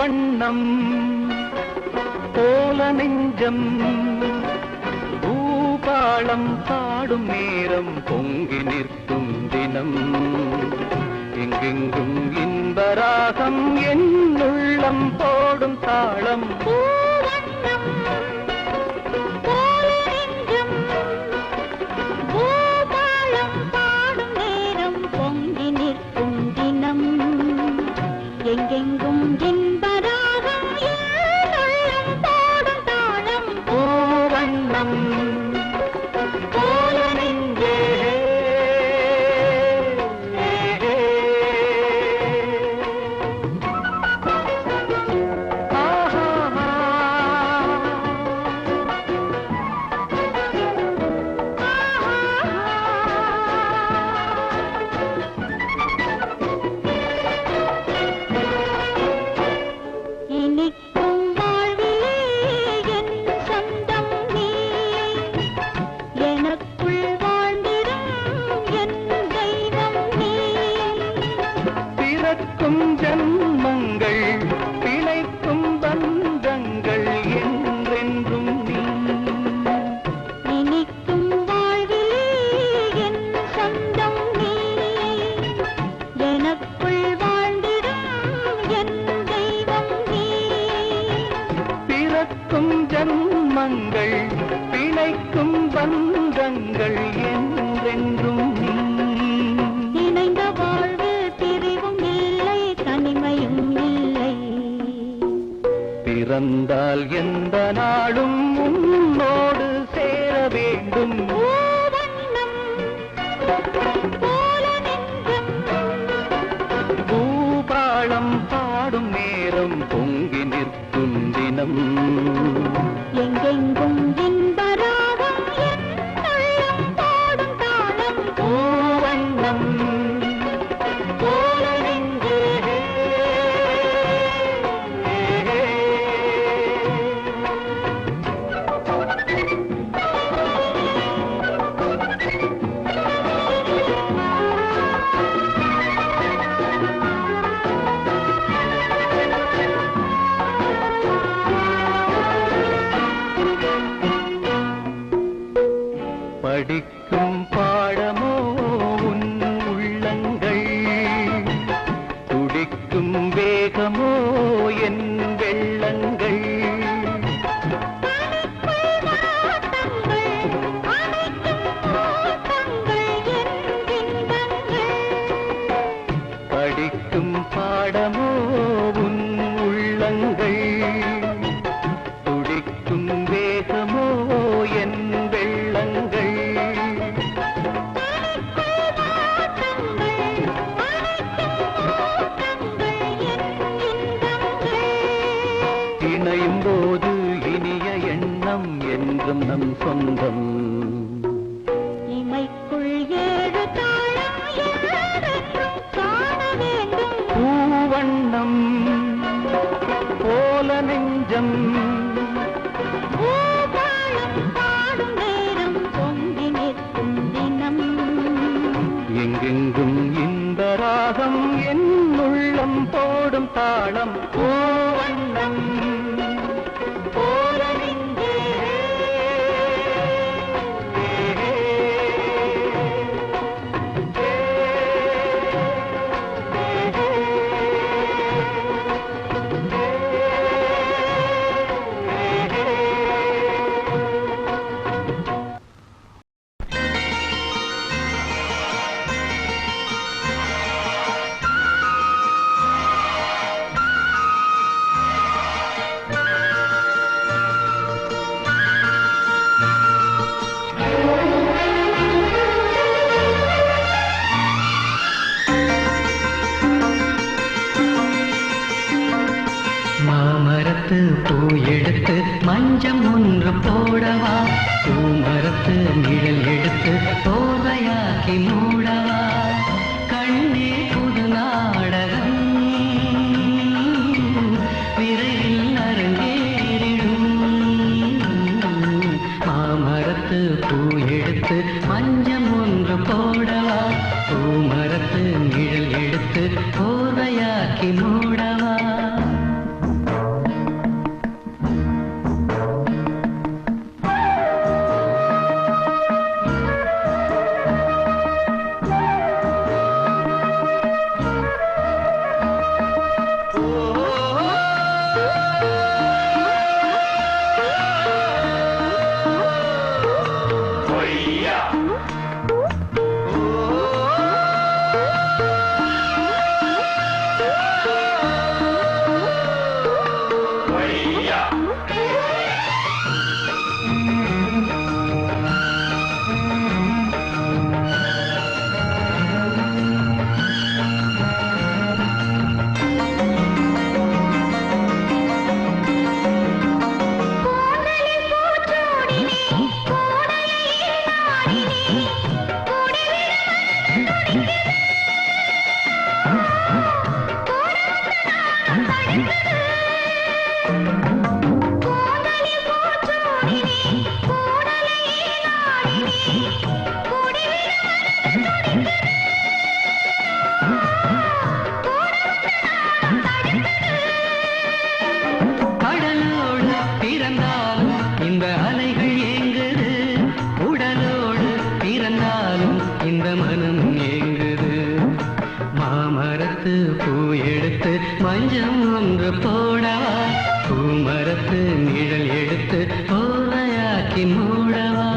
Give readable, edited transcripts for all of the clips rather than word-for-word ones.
பூவண்ணம் போல நெஞ்சம் பூபாளம் பாடும் நேரம் பொங்கி நிற்கும் தினம் எங்கெங்கும் இன்பராகம் என் உள்ளம் போடும் தாளம் எங்கெங்கும் இன்பராகம் உள்ளம் போடும் தாளம் பூவண்ணம் போல நெஞ்சே ஜன்மங்கள் பிழைக்கும் பந்தங்கள் என்றென்றும் நீ இனிக்கும் வாழ்விலே என் சொந்தம் நீ எனக்குள் வாழ்ந்திடும் என் தெய்வம் நீ பிறக்கும் ஜன்மங்கள் பிழைக்கும் பந்தங்கள் என்றென்றும் நீ இணைந்த வாழ்வு பிறந்தால் எந்த நாளும் உன்னோடு சேர வேண்டும் பூபாளம் பாடும் நேரம் பொங்கி நிற்கும் தினம் எங்கெங்கும் இன்பராகம் உள்ளம் போடும் தாளம் பூவண்ணம் படிக்கும் பாடமோ உன் உள்ளங்கள் துடிக்கும் வேகமோ என் வெள்ளங்கள் படிக்கும் பாடமோ உன் உள்ளங்கள் துடிக்கும் வேகமோ என் வெள்ளங்கள் இணையும் போது இனிய எண்ணம் என்றும் நம் சொந்தம் இமைக்குள் ஏழு தாளம் என்றென்றும் காண வேண்டும் பூவண்ணம் போல நெஞ்சம் பூபாளம் பாடும் நேரம் பொங்கி நிற்கும் தினம் எங்கெங்கும் இன்பராகம் என் உள்ளம் போடும் தாளம் பூவண்ணம் போல நெஞ்சே மாமரத்து பூ எடுத்து மஞ்சம் ஒன்று போடவா பூமரத்து நிழல் எடுத்து போதையாக்கி மூடவா கண்ணே புது நாடகம் விரைவில் அரங்கேறிடும் மாமரத்து பூ எடுத்து மஞ்சம் ஒன்று போடவா பூமரத்து நிழல் எடுத்து போதையாக்கி மூடவா பூமரத்து நிழல் எடுத்து போதையாக்கி மூடவா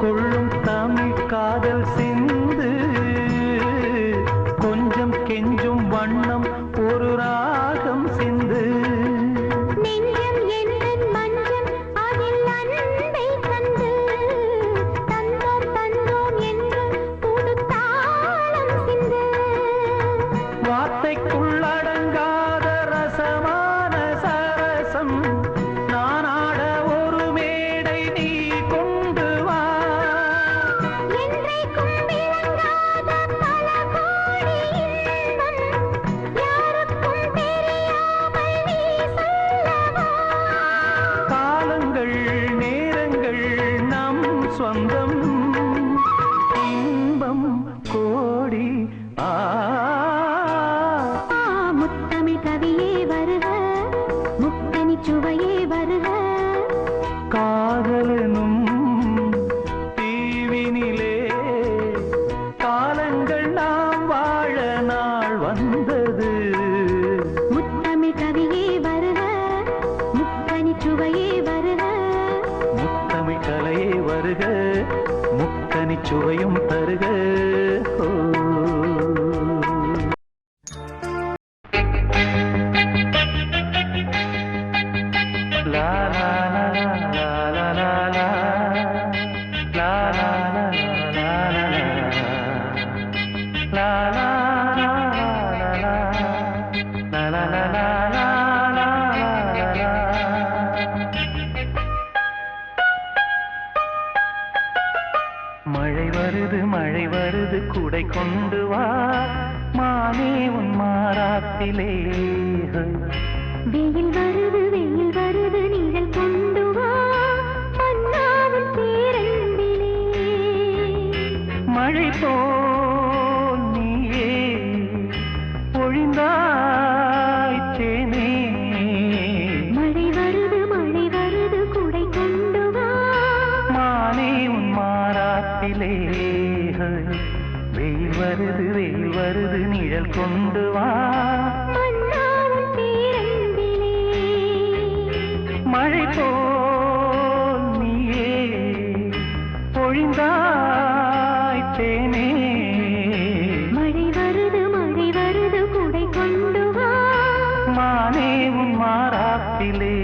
கொள்ளும் சொந்தம் இன்பம் கோடி முத்தமிழ் கவியே வருக முத்தனி சுவையே வருக காதலனும் தீவினிலே காலங்கள் நாம் வாழ நாள் வந்தது முத்தமிழ் கவியே வருக முத்தனி சுவையே வருக முத்தமிழ் கலையே வருக முத்தனி சுவையும் தருக மழை வருது குடை கொண்டு வா மானே உன் மாறாத்திலே வெயில் வருது நீங்கள் கொண்டு வா மன்னாவின் பேரன்பிலே மழை போல் நீயே பொழிந்தாய் தேனே மழை வருது குடை கொண்டு வா மானே உன் மாறாத்திலே வெயில் வருது நிழல் கொண்டு வா மன்னாவின் பேரன்பிலே மழை போல் நீயே பொழிந்தாய் தேனே மழை வருது குடை கொண்டு வா மானே உன் மாறாத்திலே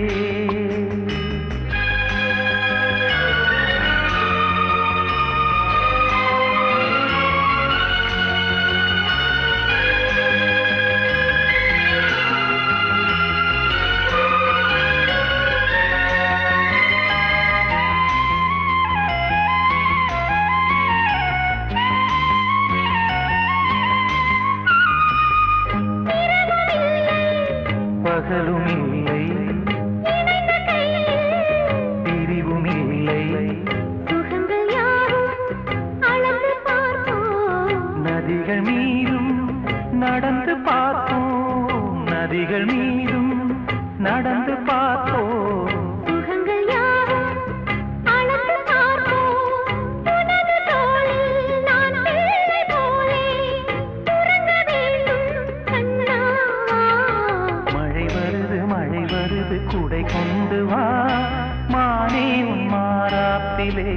பகலும் இல்லை பிரிவும் இல்லை சுகங்கள் யாரும் அளந்து பார்ப்போம் நதிகள் மீதும் நடந்து பார்த்தோம் நதிகள் மீதும் நடந்து பார்த்தோம் சுகங்கள் யாரும் அளந்து பார்ப்போம் உனது தோளில் நான் பிள்ளை போலே உறங்க வேண்டும் கண்ணா மழை வருது குடை கொண்டு வா மானே உன் மாறாத்திலே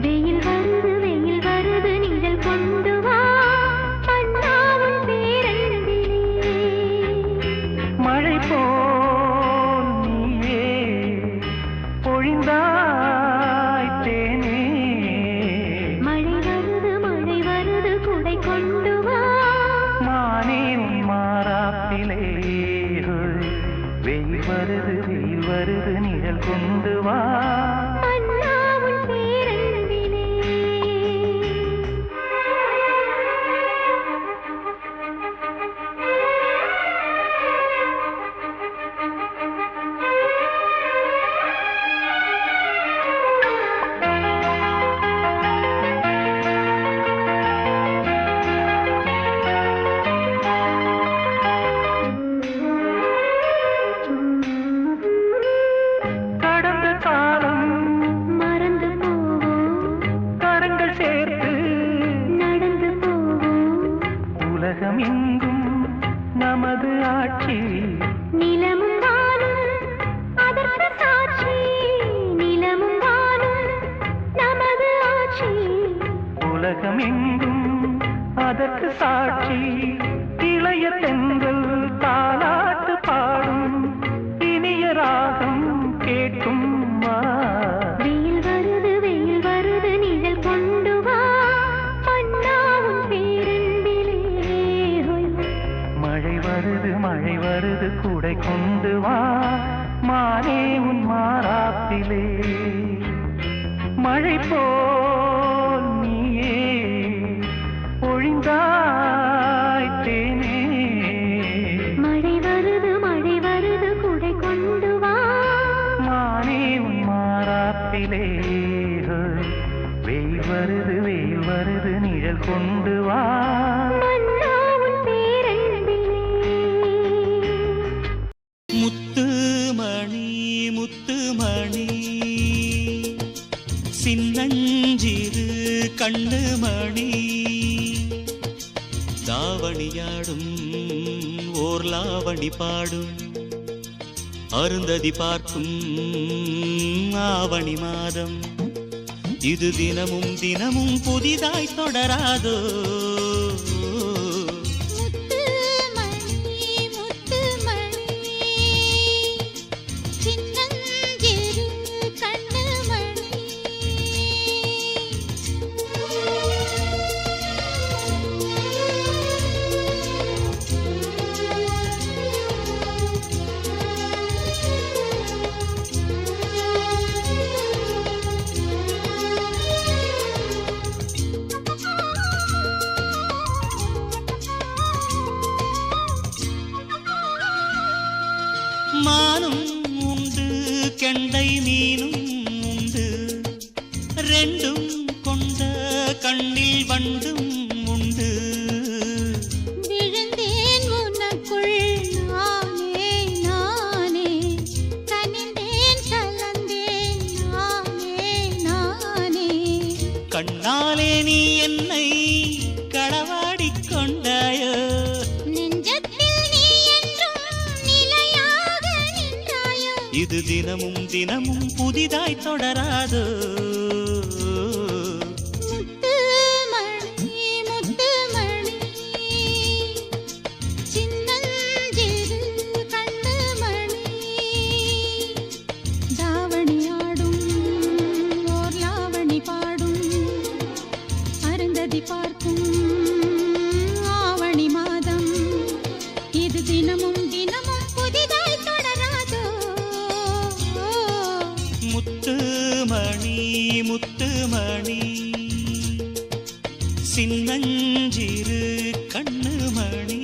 வெயில் வருது நிழல் கொண்டு வா மன்னாவின் பேரன்பிலே மழை போல் நீயே பொழிந்தாய் தேனே மழை வருது குடை கொண்டு வா மானே உன் மாறாத்திலே வெயில் வருது நிழல் கொண்டு வா மன்னாவின் பேரன்பிலே கடந்த காலம் மறந்து போவோம் கரங்கள் சேர்த்து நடந்து போவோம் உலகம் எங்கும் நமது ஆட்சி நிலமும் வானும் அதற்கு சாட்சி நிலமும் வானும் நமது ஆட்சி உலகம் எங்கும் அதற்கு சாட்சி இளைய தென்றல் தாலாட்டு பாடும் இனிய ராகம் கேட்கும் வா வெயில் வருது நிழல் கொண்டு வா மன்னாவின் பேரன்பிலே மழை வருது கூடை கொண்டு வா மானே உன் மாறாத்திலே மழை போல் நீயே பொழிந்தாய் தேனே மழை வருது குடை கொண்டு வா மானே உன் மாறாத்திலே வெயில் வருது வெயில் வருது நிழல் கொண்டு வா மன்னாவும் பேரன்பிலே முத்துமணி முத்துமணி சின்னஞ்சிறு கண்ணுமணி தாவணியாடும் ஓர் லாவணி பாடும் அருந்ததி பார்க்கும் ஆவணி மாதம் இது தினமும் தினமும் புதிதாய் தொடராதோ மானும் உண்டு கெண்டை மீனும் உண்டு ரெண்டும் கொண்ட கண்ணில் வண்டும் உண்டு விழுந்தேன் உனக்குள் நானே நானே கனிந்தேன் கலந்தேன் நானே நானே கண்ணாலே நீ என்னை களவாடிக் கொண்டாயோ இது தினமும் தினமும் புதிதாய் தொடராதோ முத்துமணி முத்துமணி சின்னஞ்சிறு கண்ணுமணி தாவணியாடும் ஓர் லாவணி பாடும் அருந்ததி பார்க்கும் ஆவணி மாதம் இது தினமும் தினமும் புதிதாய் தொடராதோ முத்துமணி முத்துமணி சின்னஞ்சிறு கண்ணுமணி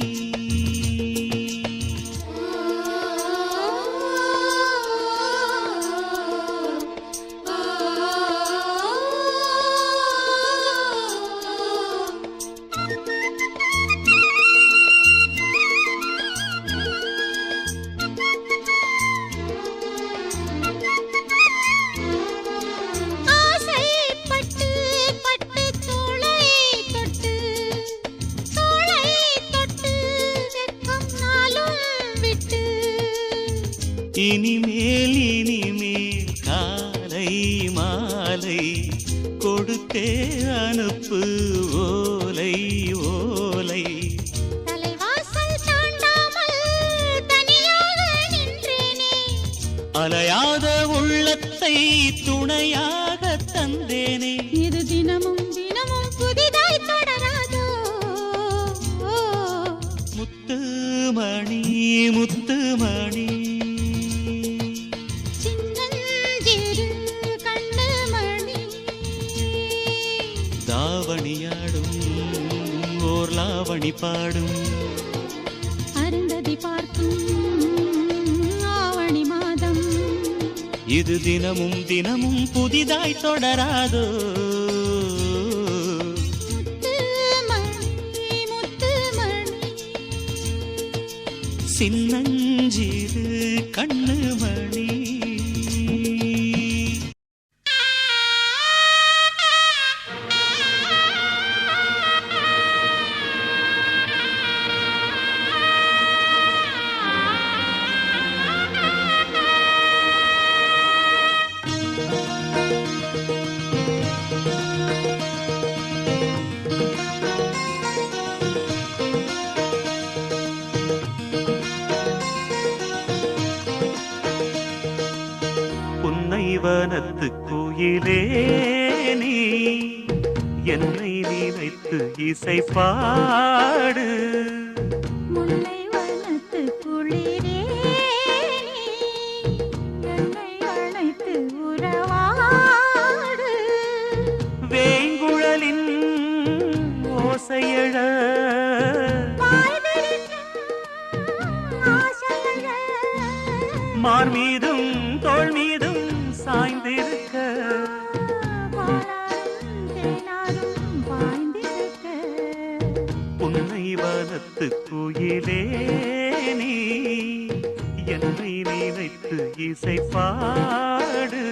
இனிமேல் இனிமேல் காலை மாலை கொடுத்தே அனுப்பு ஓலை ஓலை தலைவாசல் தாண்டாமல் தனியாக நின்றேனே அலையாத உள்ளத்தை துணையாக தந்தேனே இது தினமும் தினமும் புதிதாய் தொடராதோ முத்துமணி முத்துமணி சின்னஞ்சிறு கண்ணுமணி தாவணியாடும் ஓர் லாவணி பாடும் அருந்ததி பார்க்கும் ஆவணி மாதம் இது தினமும் தினமும் புதிதாய் தொடராதோ முத்துமணி முத்துமணி சின்னஞ்சிறு கண்ணுமணி வனத்து குயிலே நீ என்னை நினைத்து இசை பாடு முல்லை வனத்து குளிரே நீ என்னை அழைத்து உறவாடு வேங்குழலின் ஓசையழ மார் மீதும் தோள் மீதும் சாய்ந்திருக்க இசை பாடு.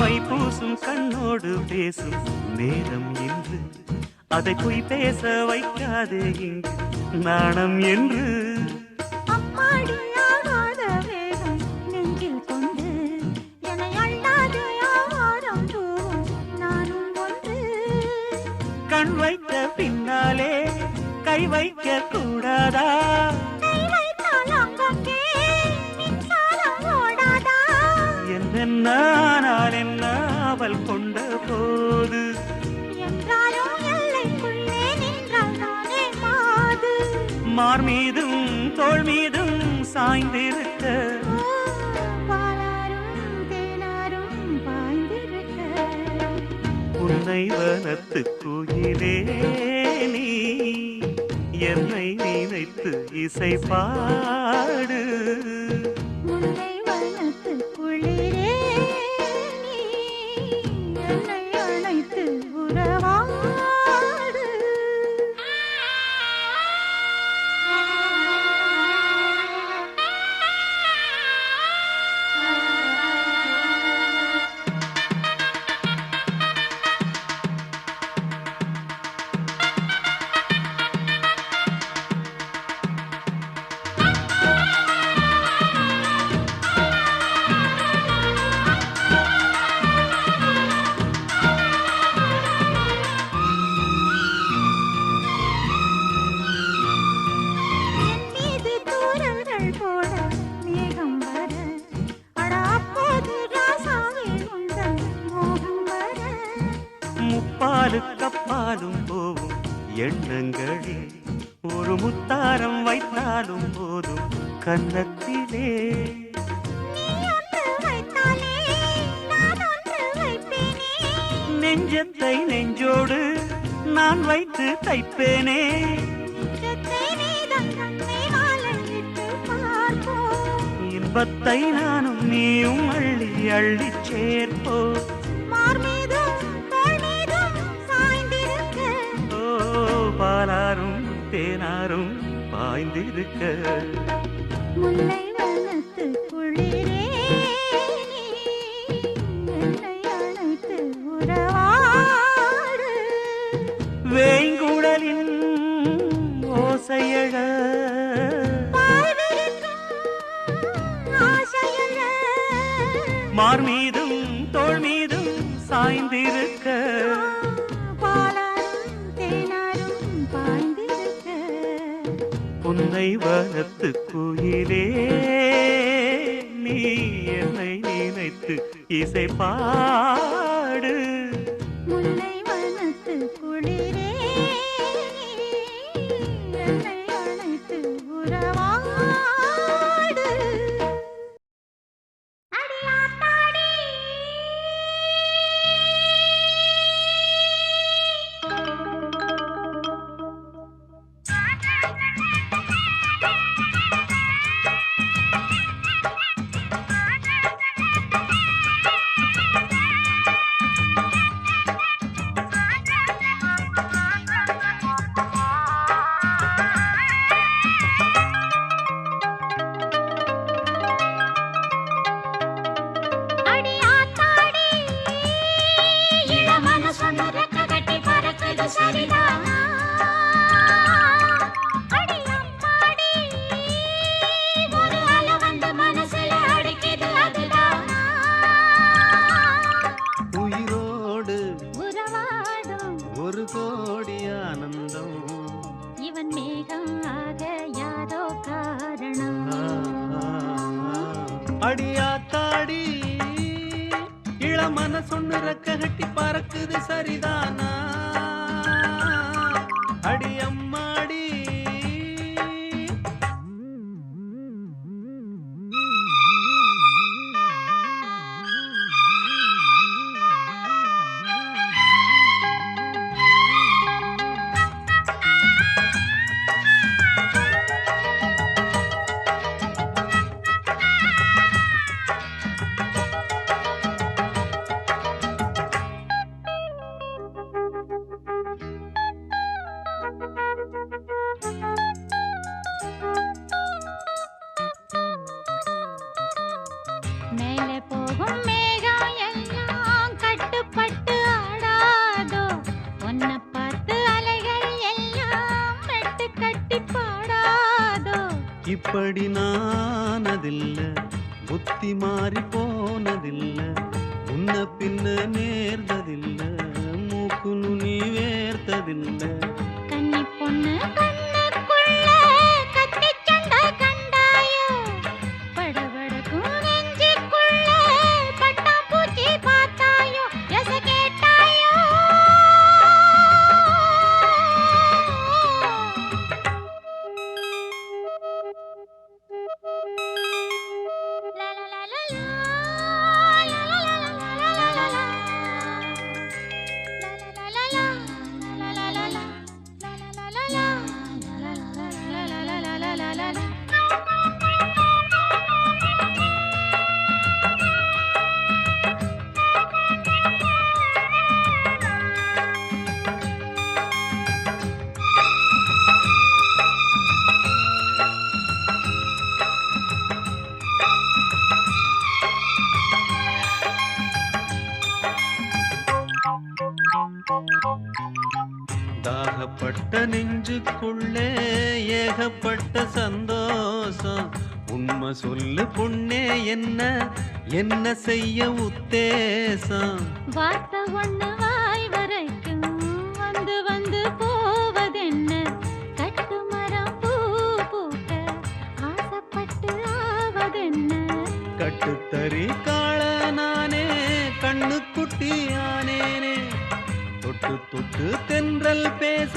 மை பூசும் கண்ணோடு பேசும் நேரம் என்று அதை பொய் பேச வைக்காதே இங்கு நாணம் என்று. அம்மாடி ஆகாத வேகம் நெஞ்சில் கொண்டு என்னை அள்ளாத யாவாரம் தூவும் நானும் ஒன்று. கண் வைத்த பின்னாலே கை வைக்க கூடாதா? கை வைத்தால் அங்கங்கே மின்சாரம் ஓடாதா? என்ன நான் என்ன அவள் கொண்ட போது என்றாலும் எல்லைக்குள்ளே நின்றால் நானே மாது. மார் மீதும் தோள் மீதும் சாய்ந்திருக்க பாலாரும் தேனாரும் பாய்ந்திருக்க. உன்னை வனத்து குயிலே நீ என்னை நினைத்து இசை பாடு. முல்லை வனத்து குளிரே நீ என்னை அழைத்து உறவாடு. என் மீது தூறல்கள் போட மேகம் வர, அட அப்போது ராசாவே உந்தன் மோகம் வர. முப்பாலு கப்பாலும் போகும் எண்ணங்களில் ஒரு முத்தாரம் வைத்தாலும் போதும் கன்னத்திலே. நீ ஒன்று வைத்தாலே நான் ஒன்று வைப்பேனே. நெஞ்சத்தை நெஞ்சோடு நான் வைத்து தைப்பேனே. நெஞ்சத்தை நீதான் தன்னை வாழவிட்டு பார்ப்போம். இன்பத்தை நானும் நீயும் அள்ளி அள்ளி சேர்ப்போ. மார் மீதும் தோள் மீதும் சாய்ந்திருக்க. ஓ பாலாரும் தேனாரும் பாய்ந்திருக்க. முல்லை வனத்து குளிரே நீ என்னை அழைத்து உறவாடு. வேங்குழலின் ஓசையழ பாய் விரிக்கும் ஆசையழ. மார் மீதும் தோள் மீதும் சாய்ந்திருக்க. பாலாரும் தேனாரும் பாய்ந்திருக்க. உன்னை வனத்து குயிலே நீ என்னை நினைத்து இசை பாடு. முல்லை வனத்து குளிரே நீ என்னை அழைத்து உறவாடு. அடியாத்தாடி அடியாத்தாடி இளமனசு ரெக்க கட்டி பறக்குது சரிதானா? அடியம்மாடி ஒரு அலை வந்து மனசுல அடிக்குது அதுதானா? உயிரோடு உறவாடும் ஒரு கோடி ஆனந்தம். இவன் மேகம் ஆக யாரோ காரணம். அடியாத்தாடி இளமன சொன்னு ரெக்க கட்டி பறக்குது சரிதானா? அடியம்மாடி இப்படி நானதில்ல, புத்தி மாறி போனதில்ல, உன்ன பின்ன நேர்ந்ததில்ல, மூக்கு நுனி வேர்த்ததில்ல. கன்னி பொண்ணு கண்ணுக்குள்ள கத்திச் சண்டை கண்டாயோ, படபடக்கும் நெஞ்சுக்குள்ள பட்டாம்பூச்சி பார்த்தாயோ, எச கேட்டாயோ. தாகப்பட்ட நெஞ்சுக்குள்ளே ஏகப்பட்ட சந்தோஷம். உண்மை சொல்லு பொண்ணே, என்ன என்ன செய்ய உத்தேசம்? வார்த்தை ஒண்ணு வாய் வரைக்கும் வந்து வந்து போவதென்ன, கட்டு மரம் பூ பூக்க ஆசைப்பட்டு ஆவதென்ன. கட்டுத்தறி காள நானே, கண்ணுக்குட்டி ஆனேனே, தொட்டு தொட்டு தென்றல் பேச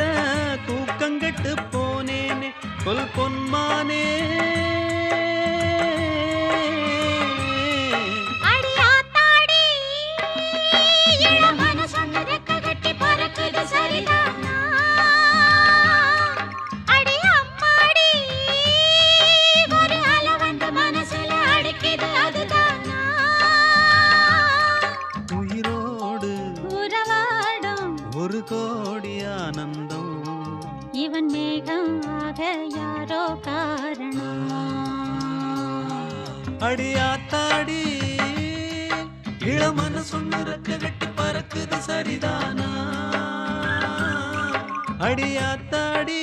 தூக்கங்கெட்டு போனேனே, கொல் பொன்மானே. அடியாத்தாடி, இளமன சொன்னதக்க கட்டி பறக்குது சரிதானா? அடி அம்மாடி, ஒரு அலை வந்து மனசுல அடிக்குது அதுதானா? உயிரோடு உறவாடும் ஒரு கோடி ஆனந்தம். இவன் மேகம் ஆக யாரோ காரணம். அடியாத்தாடி, இளமன சொன்னதக்க கட்டி பறக்குது சரிதானா? அடியாத்தாடி.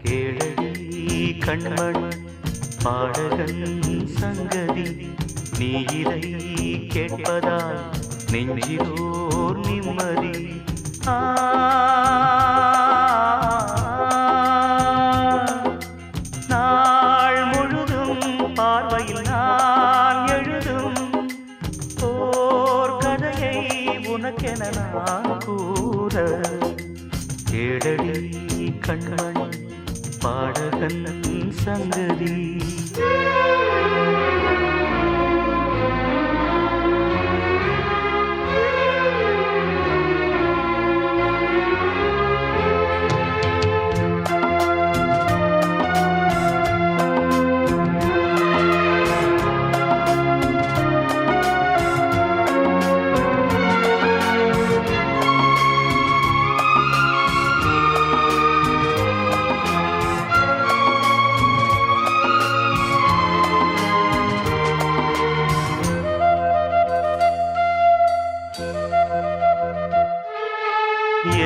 கேளடி கண்மணி பாடகன் சங்கதி, நீ இதை கேட்பதால் நெஞ்சிலோர் நிம்மதி. நாள் முழுதும் பார்வையில் நான் எழுதும் ஓர் கதையை உனக்கென நான் கூற. கேளடி கண்மணி பாடகன் சங்கதி.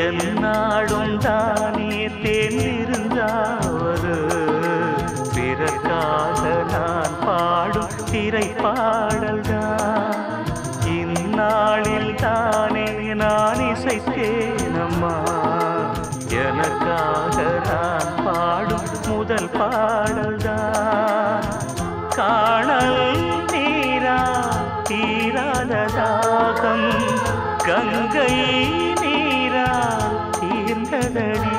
என்னாடும் தானே தேர்ந்திருந்தாவது, பிறக்காக நான் பாடும் திரைப்பாடல்தான். இந்நாளில் தானே நான் இசைத்தேனம்மா, எனக்காக நான் பாடும் முதல் பாடல்தான். காணல் நீரா தீராத தாகம், கங்கை தீர்ந்ததடி.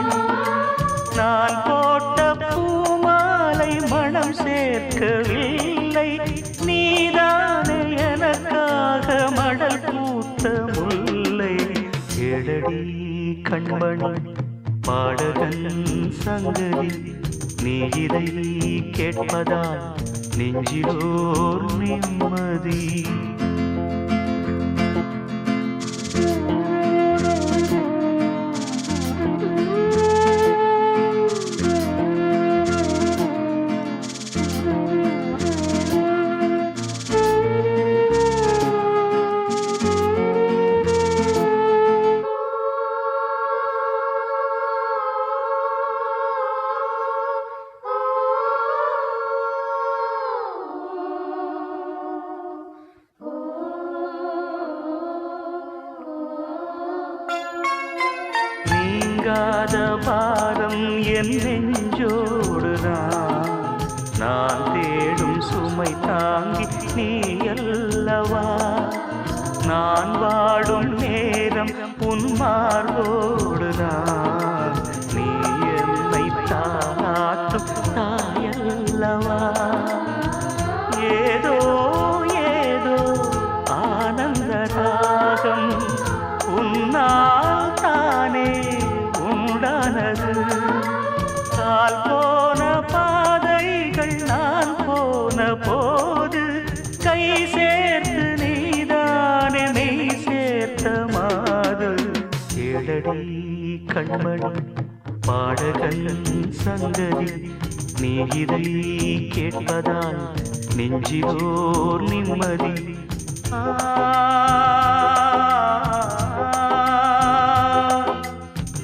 நான் போட்ட பூமாலை மனம் சேர்க்கவில்லை, நீதானே எனக்காக மடல் பூத்த முல்லை. கேளடி கண்மணி பாடகன் சங்கதி, நீ இதை கேட்பதால் நெஞ்சிலோர் நிம்மதி. நீங்காத பாரம் என் நெஞ்சோடுதான், நான் தேடும் சுமை தாங்கி நீ அல்லவா. நான் வாடும் நேரம் உன் மார்போடுதான், நீ என்னை தாளாட்டும் தாயல்லவா. ஏதோ ஏதோ ஆனந்த ராகம் உன்னால் தானே உண்டானது. கால் போன பாதைகள் நான் போன போது கை சேர்த்து நீதானே மெய் சேர்த்த மாது. கேளடி கண்மணி பாடகன் சங்கதி, நீ இதை கேட்பதால் நெஞ்சிலோர் நிம்மதி.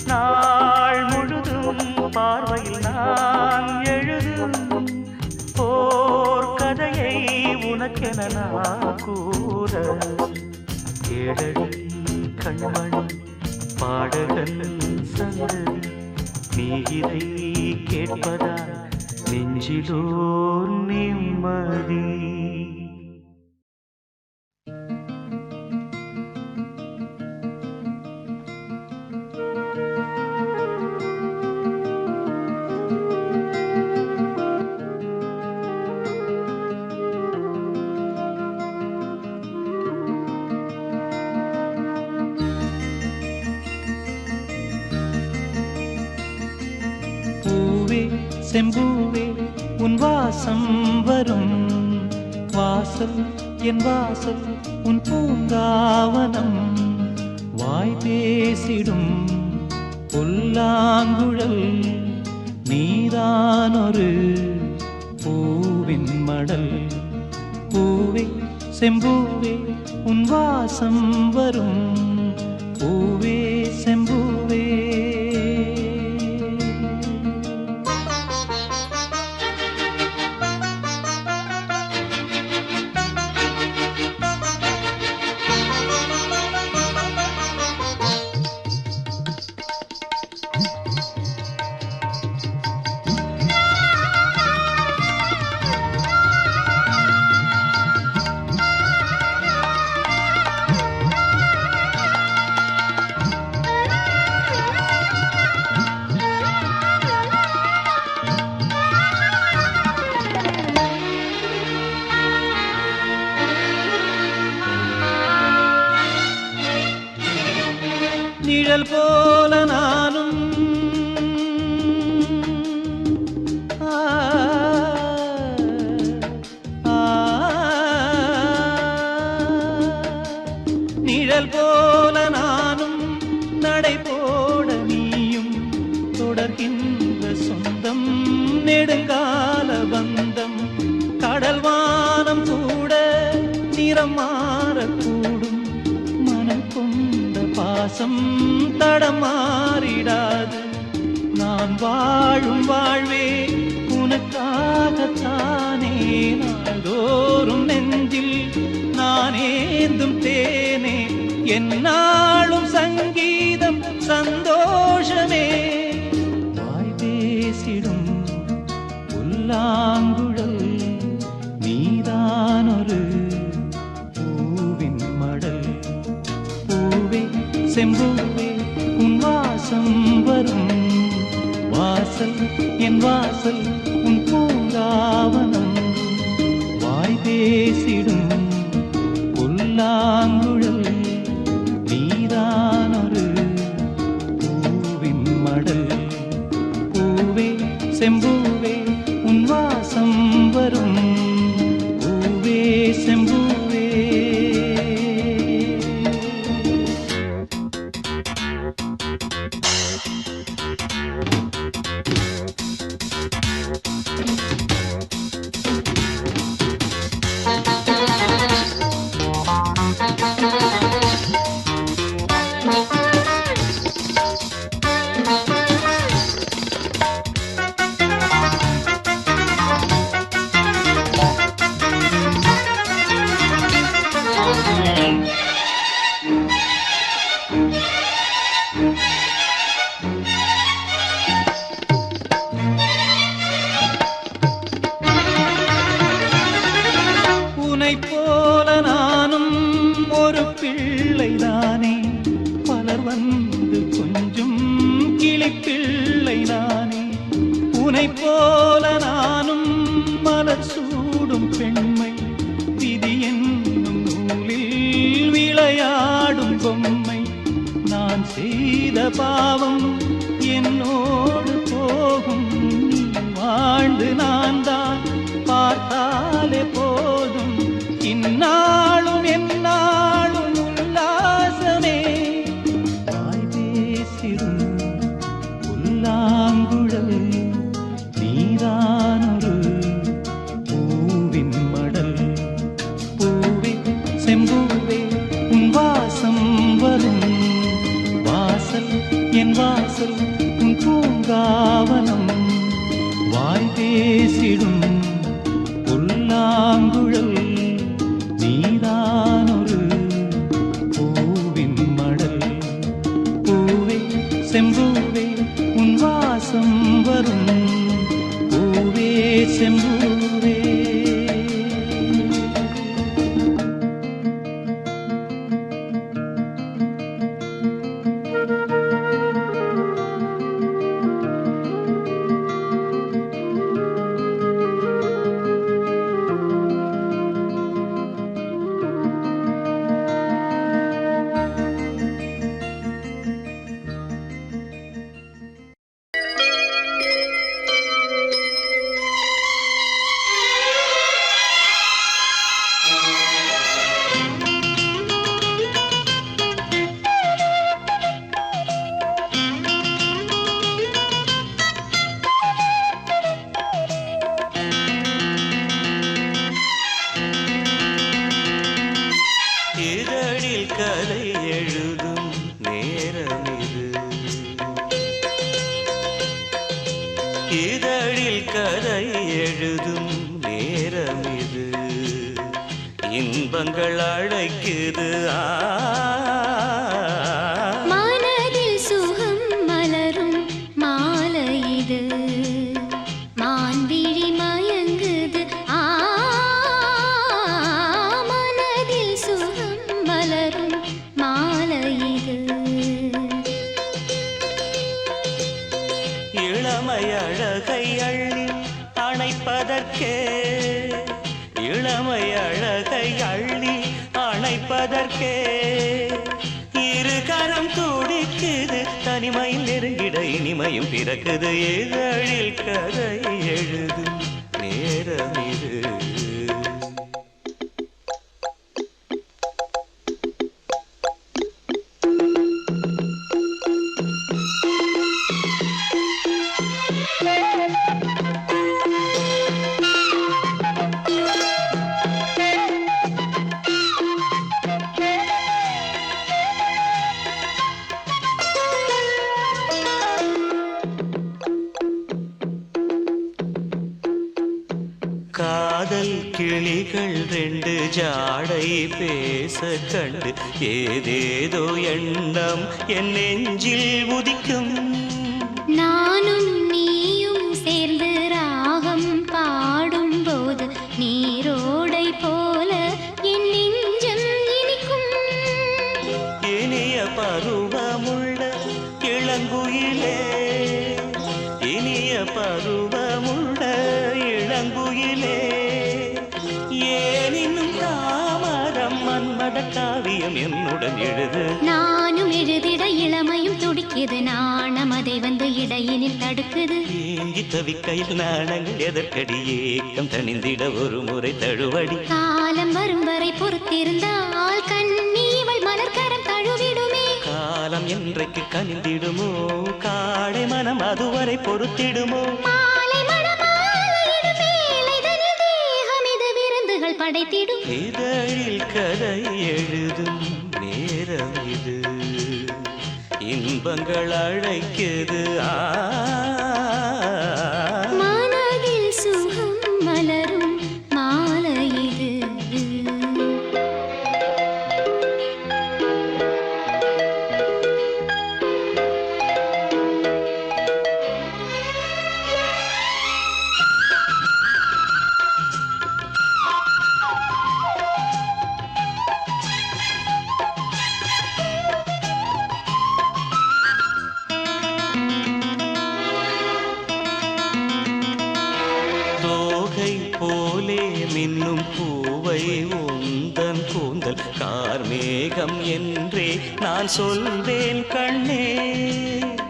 நாள் முழுதும் பார்வையில் நான் எழுதும் போர் கதையை உனக்கென நான் கூற. கேளடி கண்மணி பாடகன் சங்கதி, நீ இதை கேட்பதால் நெஞ்சிலோர் நிம்மதி. செம்பூவே உன் வாசம் வரும் வாசல் என் வாசல் உன் பூங்காவனம். வாய் பேசிடும் புல்லாங்குழல் நீதானொரு பூவின் மடல். பூவே செம்பூவே உன் வாசம் வரும் பூவே செம்பூவே. நிழல் போல நானும் நிழல் போல நானும் நடை போட நீயும் தொடர்கின்ற சொந்தம் நெடுங்கால பந்தம். கடல் வானம் கூட நிறம் மாறக்கூடும், மனம் கொண்ட பாசம் தடமாறிடாது. நான் வாழும் வாழ்வே உனக்காகத்தானே, நாள்தோறும் நெஞ்சில் நான் ஏந்தும் தேனே. என்னாலும் சங்கீதம் சந்தோஷமே. வாய் பேசிடும் புல்லாங்குழல் நீதானொரு பூவின் மடல். பூவே செம்பூவே உன் வாசம் வரும் வாசல் என் வாசல் உன் பூங்காவனம். வாய் பேசிடும் புல்லாங்குழல் நீதானொரு பூவின் மடல். பூவே செம்பூவே உன் வாசம் வரும் பூவே செம்பூவே. உனைப் போல நானும் ஒரு பிள்ளைதானே, பலர் வந்து கொஞ்சம் கிளிப்பிள்ளை நானே. உனைப் போல நானும் மலர் சூடும் பெண்மை, விதி என்னும் நூலில் விளையாடும் பொம்மை. நான் செய்த பாவம் என்னோடு போகும், நீ வாழ்ந்து நான் தான் பார்த்தாலே போதும். இந்நாளும் எந்நாளும் உல்லாசமே, வாய் பேசிடும் புல்லாங்குழல் நீதானொரு பூவின் மடல். பூவே செம்பூவே உன் வாசம் வரும், வாசல் என் வாசல் உன் பூங்காவனம். வாய் பேசிடும் புல்லாங்குழல் நீதானொரு பூவின் மடல். பூவே செம்பூவே உன் வாசம் வரும், பூவே செம்பூவே. இதழில் கதை எழுதும் நேரம் இது, இதழில் கதை எழுதும் நேரம் இது. இன்பங்கள் அழைக்குது மனதில் சுகம் மலரும் மாலை இது, மான்விழி மயங்குது மனதில் சுகம் மலரும் மாலை இது. இளமை அழகை அள்ளி அணைப்பதற்கே, இளமை அழகை அள்ளி அணைப்பதற்கே இரு கரம் துடிக்குது. தனிமையில் நெருங்கிட இனிமையும் பிறக்குது. இதழில் கதை எழுதும் நேரம் இது. காதல் கிளிகள் ரெண்டு ஜாடை பேச கண்டு ஏதேதோ எண்ணம் என் நெஞ்சில் உதிக்கும். நானும் நீயும் சேர்ந்து ராகம் பாடும்போது நீரோடை போல என் நெஞ்சம் இனிக்கும். இனிய பருவமுள்ள இளங்குயிலே, இனிய பருவமுள்ள இளங்குயிலே, ஏன் இன்னும் தாமரம் மன்மத காவியம் என்னுடன் எழுது. நானும் எழுதிட இளமையும் துடிக்குது, நாணம் அதை வந்து இடையினில் தடுக்குது. ஏங்கி தவிக்கையில் நாணங்கள் எதற்கடி, ஏக்கம் தணிந்திட ஒரு முறை தழுவடி. காலம் வரும் வரை பொறுத்திருந்தால் கண்ணீவள் மலர்கரம் தழுவிடுமே. காலம் என்றைக்கு கனிந்திடுமோ, காடை மனம் அதுவரை பொறுத்திடுமோ. மாலை மணமாலையிடும் வேளைதனில் தேகம் இது விருந்துகள் படைத்திடும். இதழில் கதை எழுதும் நேரம் இது, இன்பங்கள் அழைக்குது மனதில் சுகம் மலரும் மாலை இது. மின்னும் பூவை உந்தன் கூந்தல் கார்மேகம் என்றே நான் சொல்வேன் கண்ணே.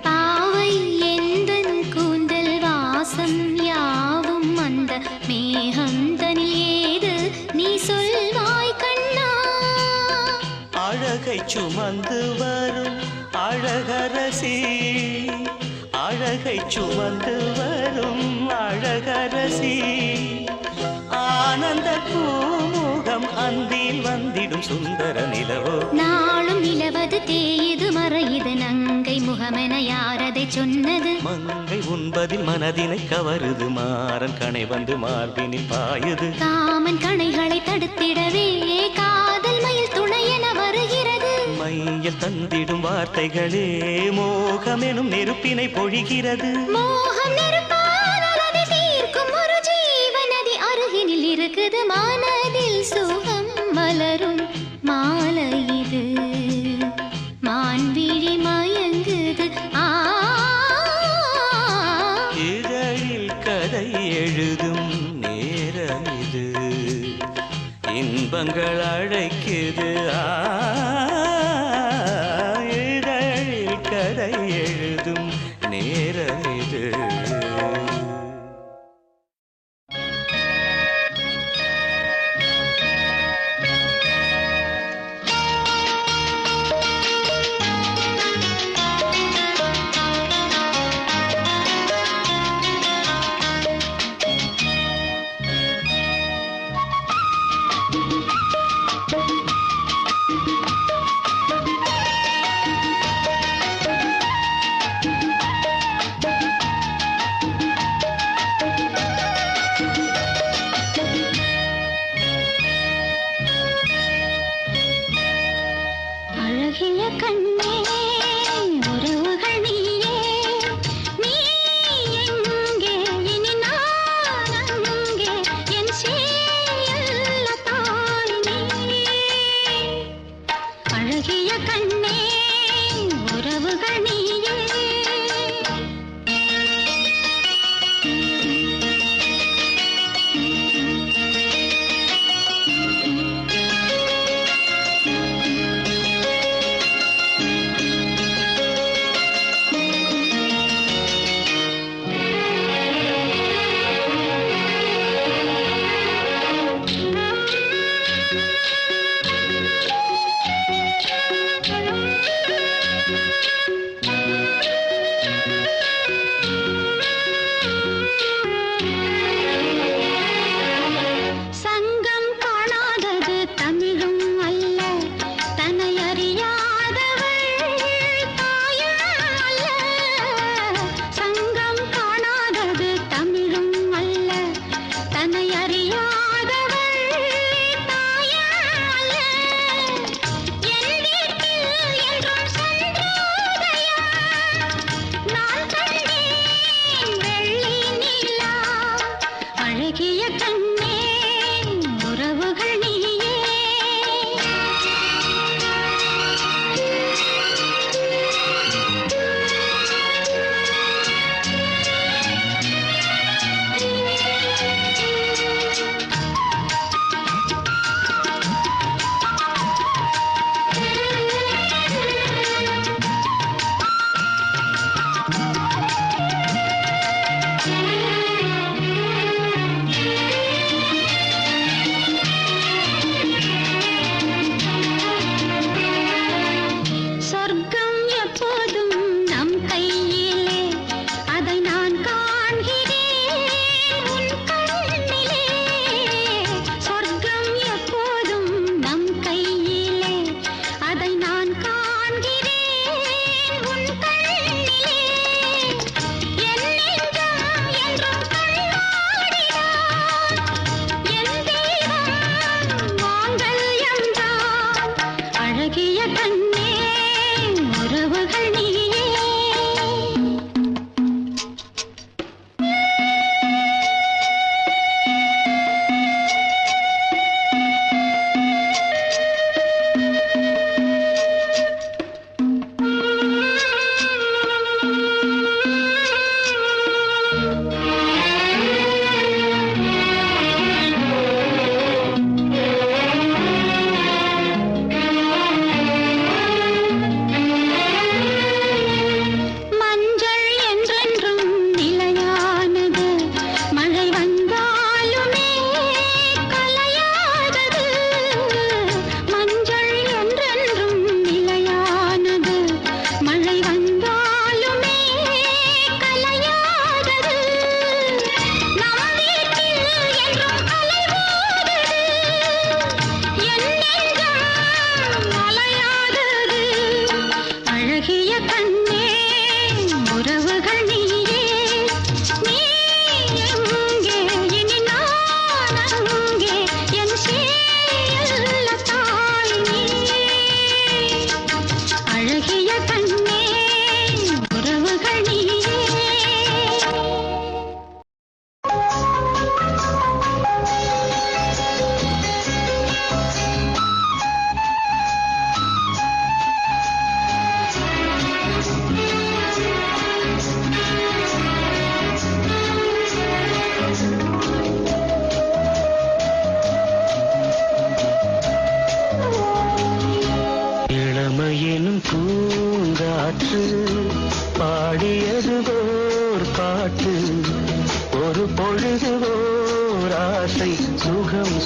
பாவை எந்தன் கூந்தல் வாசம் யாவும் அந்த மேகம் தனில் ஏது நீ சொல்வாய் கண்ணா. அழகை சுமந்து வரும் அழகரசி, அழகை சுமந்து வரும் அழகரசி, ஆனந்த பூமுகம் அந்தில் வந்திடும் சுந்தர நிலவோ. நாளும் நிலவது தேயுது மறையுது நங்கை முகமென யாரதை சொன்னது. மங்கை உண்பதில் மனதினை கவருது, மாறன் கணை வந்து மார்பினில் பாயுது. காமன் கணைகளை தடுத்திடவே காதல் மயில் துணையென வருகிறது. மையில் தந்திடும் வார்த்தைகளே மோகமெனும் நெருப்பினை பொழிகிறது. மோகம் நெருப்பால் அதை தீர்க்கும் ஒரு ஜீவநதி அருகினில் இருக்குது. மனதில் சுகம் மலரும் மாலை இது, மான்விழி மயங்குது. இதழில் கதை எழுதும் நேரம் இது, இன்பங்கள் அழைக்குது. இதழில் கதை எழுதும் நேரம் இது.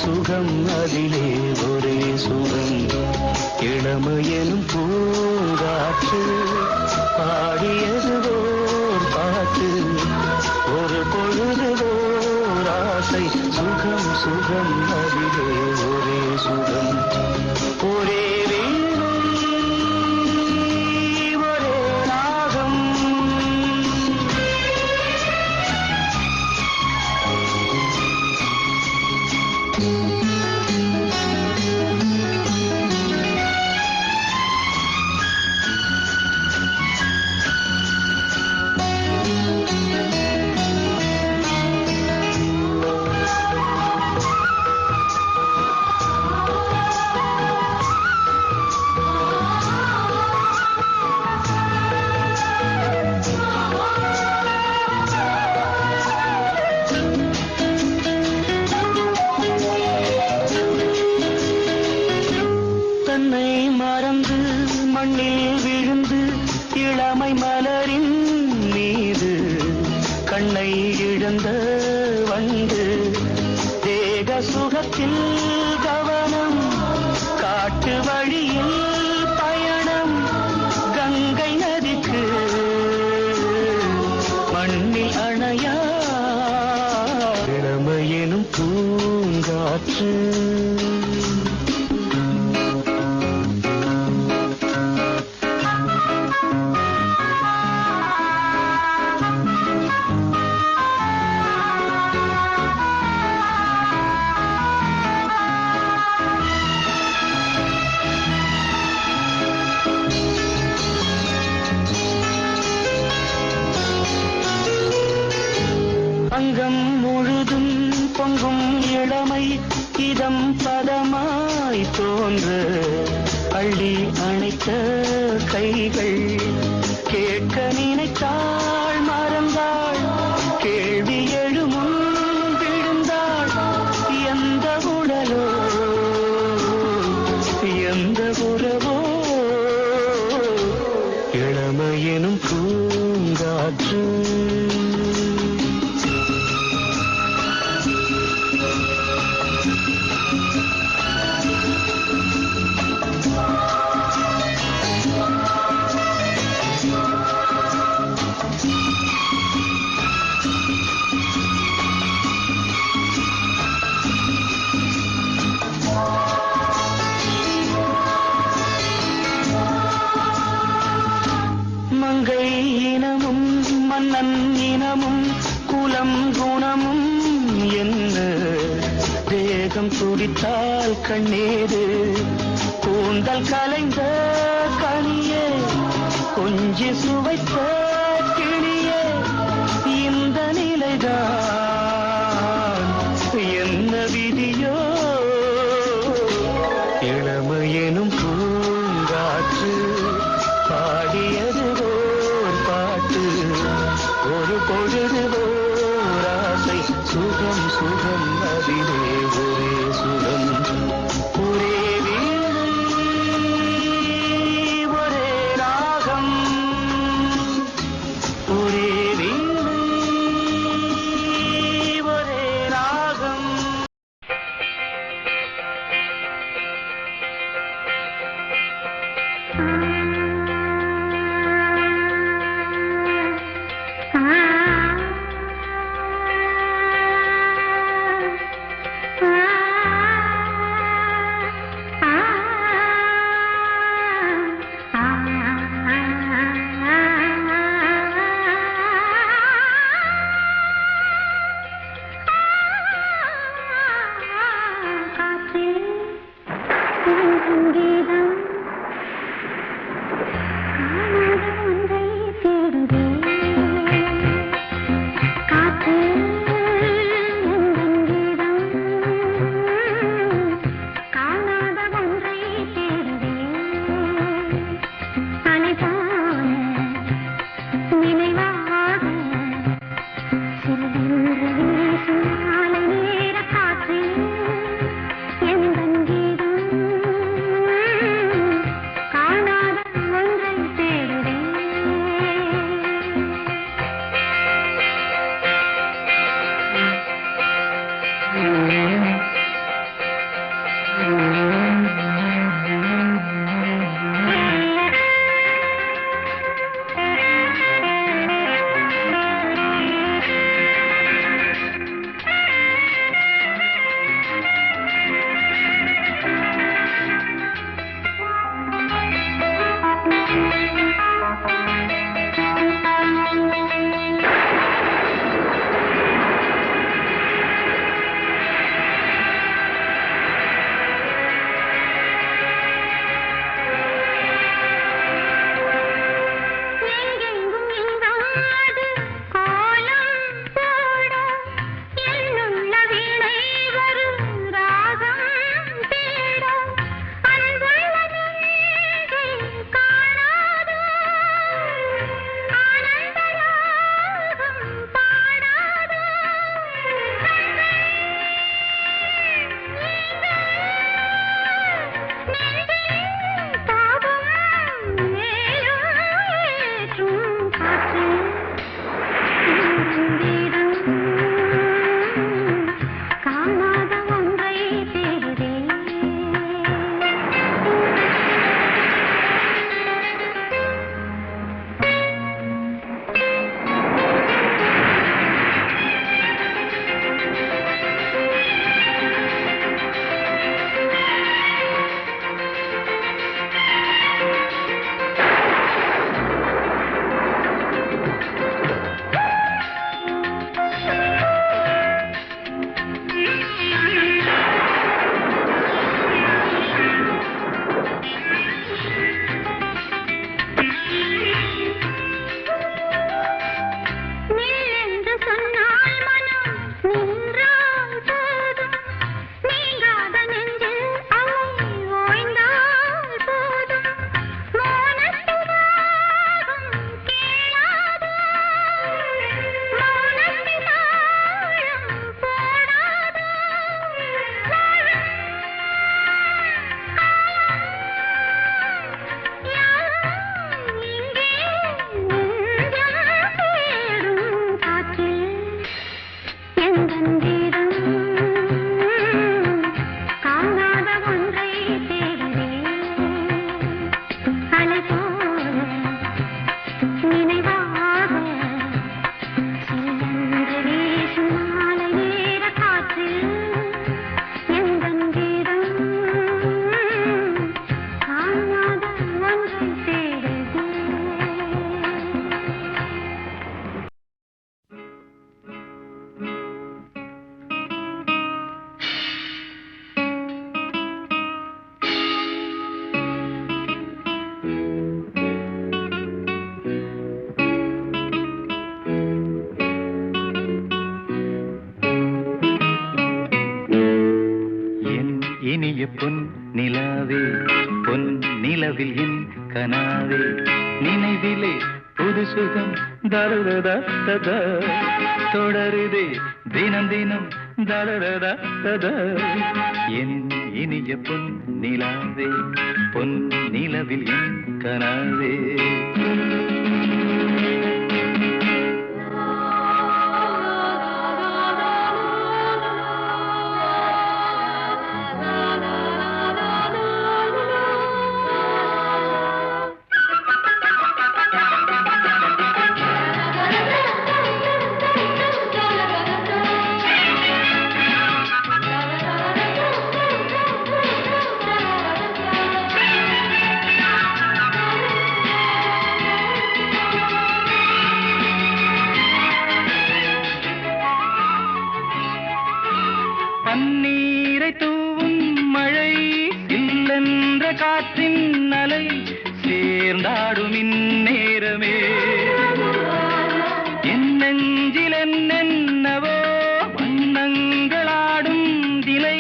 சுகம் அதிலே ஒரே சுகம் இளமையெனும் பூங்காற்று பாடியது ஓர் பாட்டு ஒரு பொழுது ஓர் ஆசை சுகம் சுகம் அதிலே ஒரே சுகம் ஒரே வீணை ஒரே ராகம் தன்னை மறந்து மண்ணில் விழுந்து இளமை மலரின் மீது கண்ணை இழந்த வண்டு தேக சுகத்தில் கவனம் காட்டு வழியில் பயணம் கங்கை நதிக்கு மண்ணில் அணையா இளமையெனும் பூங்காற்று அங்கம் முழுதும் பொங்கும் இளமை இதம் பதமாய் தோன்று அள்ளி அணைத்த கைகள் கேட்க நினைத்தாள் மறந்தாள் கேள்வி எழுமுன் விழுந்தாள் எந்த உடலோ எந்த உறவோ இளமையெனும் பூங்காற்று மங்கை இனமும் மன்னன் இனமும் குலம் குணமும் என்ன தேகம் துடித்தால் கண்ணேது கூந்தல் கலைந்த கனியே கொஞ்சி சுவைத்த கிளியே இந்த நிலைதான் என்ன விதியோ இளமையெனும் பூங்காற்று பாடியது ஓர் பாட்டு ஒரு பொழுது ஓர் ஆசை சுகம் சுகம் அதிலே ஒரே சுகம் ஒரே வீணை ஒரே ராகம் ஒரே வீணை ஒரே ராகம் பொன் நிலாவே பொன் நிலவில் என் கனாவே நினைவிலே புது சுகம் தரதத தொடருதே தினம் தினம் தரதத என் இனிய பொன் நிலாவே பொன் நிலவில் என் கனாவே பன்னீரை தூவும் மழை இல்லென்ற காற்றின் அலை சேர்ந்தாடும் இந்நேரமே என் நெஞ்சில் என்னென்னவோ வண்ணங்களாடும் திலை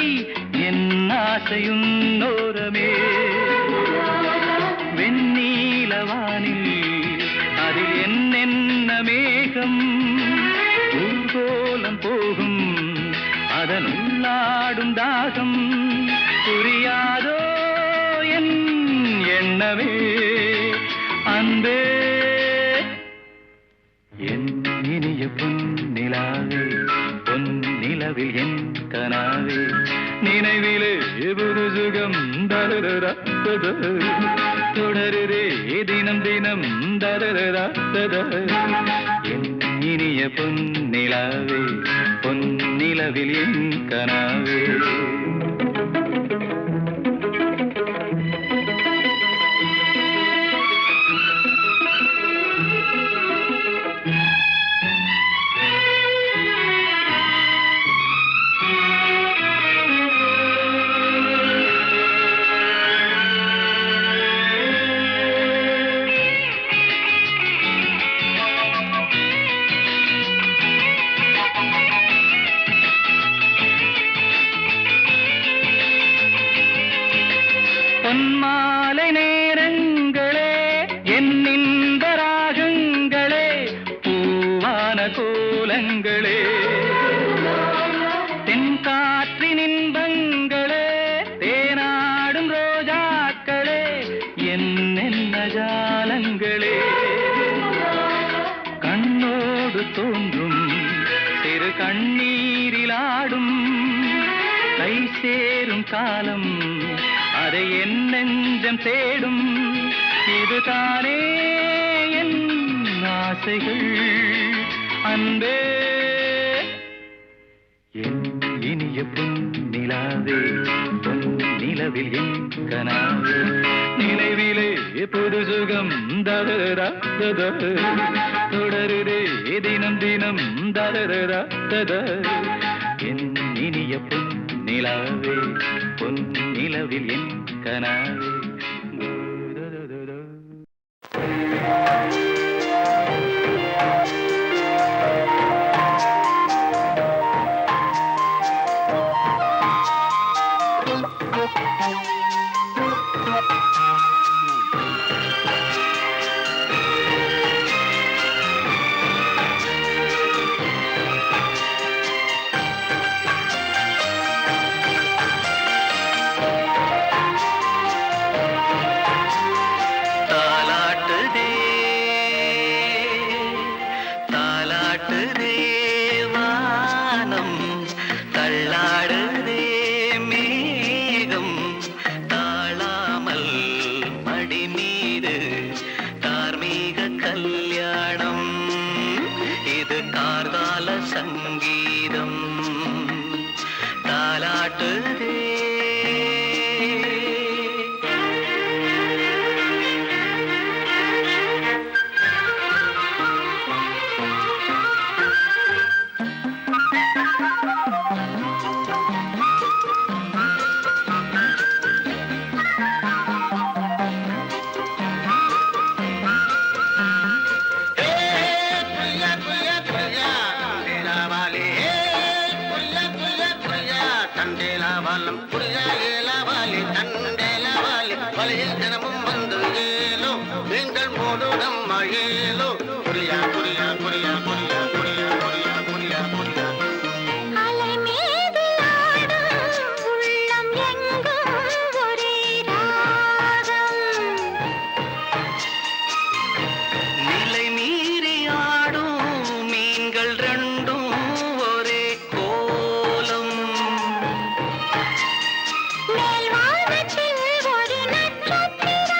என் ஆசையும் நோரமே வெண்ணீலவானில் அதில் என்னென்ன மேகம் ஊர்கோலம் போகும் அதன் உள்ளாடும் தாகம் புரியாதோ என் எண்ணமே அன்பே என் இனிய பொன் நிலாவே பொன் நிலவில் என் கனாவே நினைவிலே புது சுகம் தரரா தொடருதே தினம் தினம் தரரா என் இனிய பொன்னிலாவே பொன்னிலவில் என் கனாவே பொன்மாலை நேரங்களே என்னின்ப ராகங்களே பூவான கோலங்களே தென்காற்றின் இன்பங்களே தேனாடும் ரோஜாக்களே என்னென்ன ஜாலங்களே கண்ணோடு தோன்றும் சிறு கண்ணீரிலாடும் கை சேரும் காலம் அதை என் நெஞ்சம் தேடும் இதுதானே என் ஆசைகள் அன்பே என் இனிய பொன்னிலாவே பொன்னிலவில் என் கனாவே நினைவிலே புது சுகம் தரரா தொடருதே தினம் தினம் தரரா என் இனிய பொன்னிலாவே பொன்னிலவில் என் கனாவே சங்கீதம் தாலாட்டுதே தினமும் வந்து ஏலோ நீங்கள் மோதுடம் மழேலோ புரியா புரியா புரியா புரியா புரியா புரியா புரியா புரியா அலை மீது ஆடும் உள்ளம் எங்கும் ஒரே ராகம் நிலை மீறி ஆடும் மீன்கள் ரெண்டும் ஒரே கோலம் மேல் வானத்தில் ஒரு நட்சத்திரம்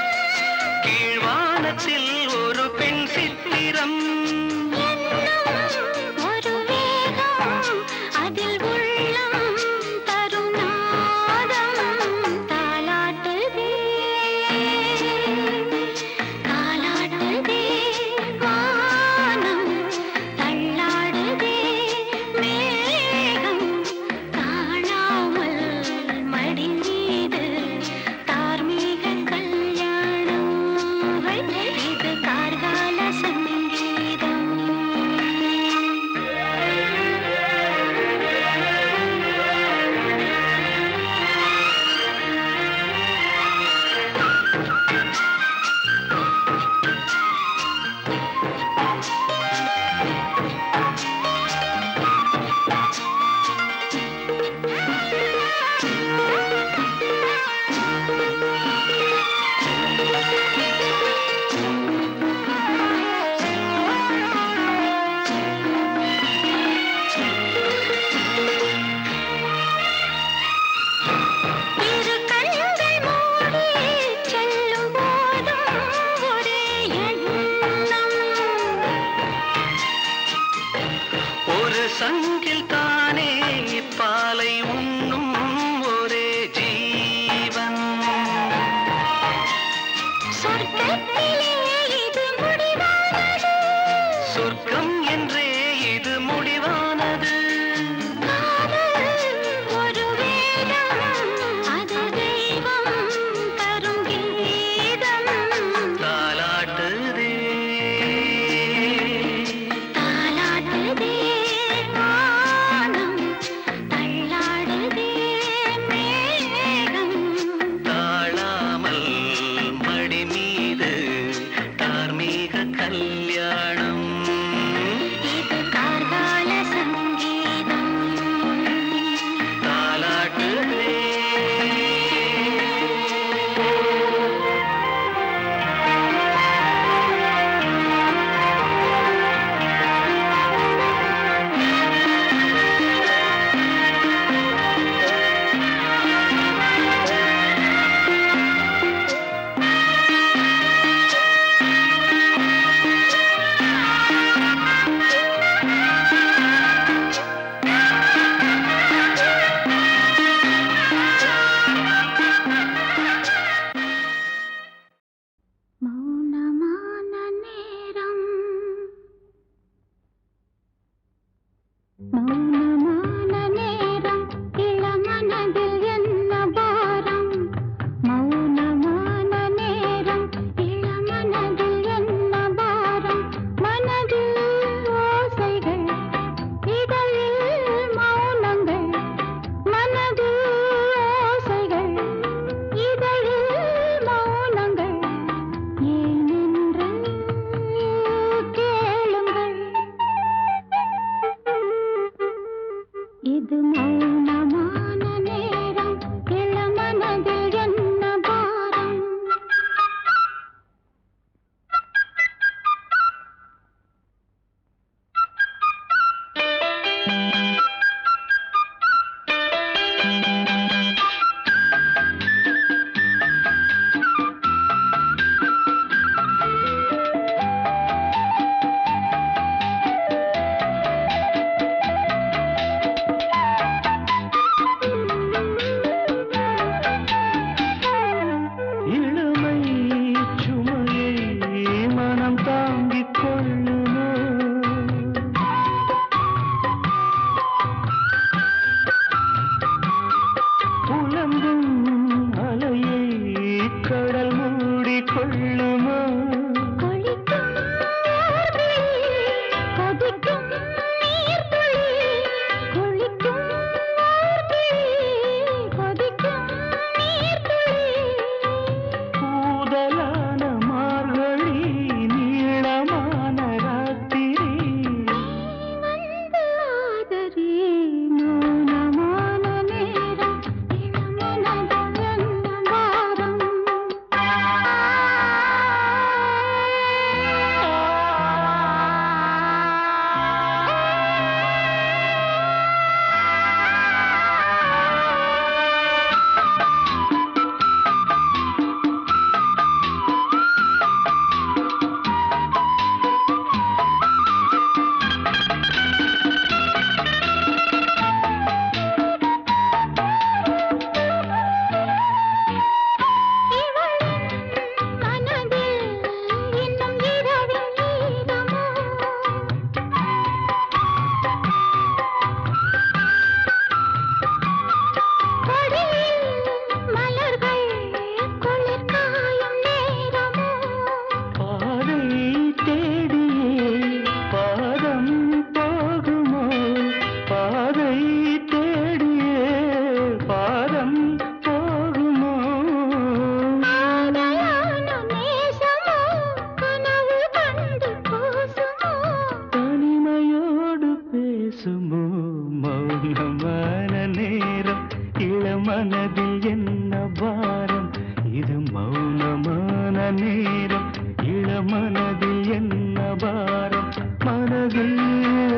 நேரம் இளமனதில் என்ன பாரம் மனதில்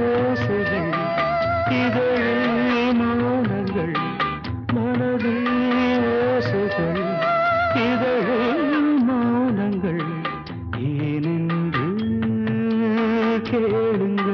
ஓசைகள் இதழில் மௌனங்கள் மனதில் ஓசைகள் இதழில் மௌனங்கள் ஏனென்று கேளுங்கள்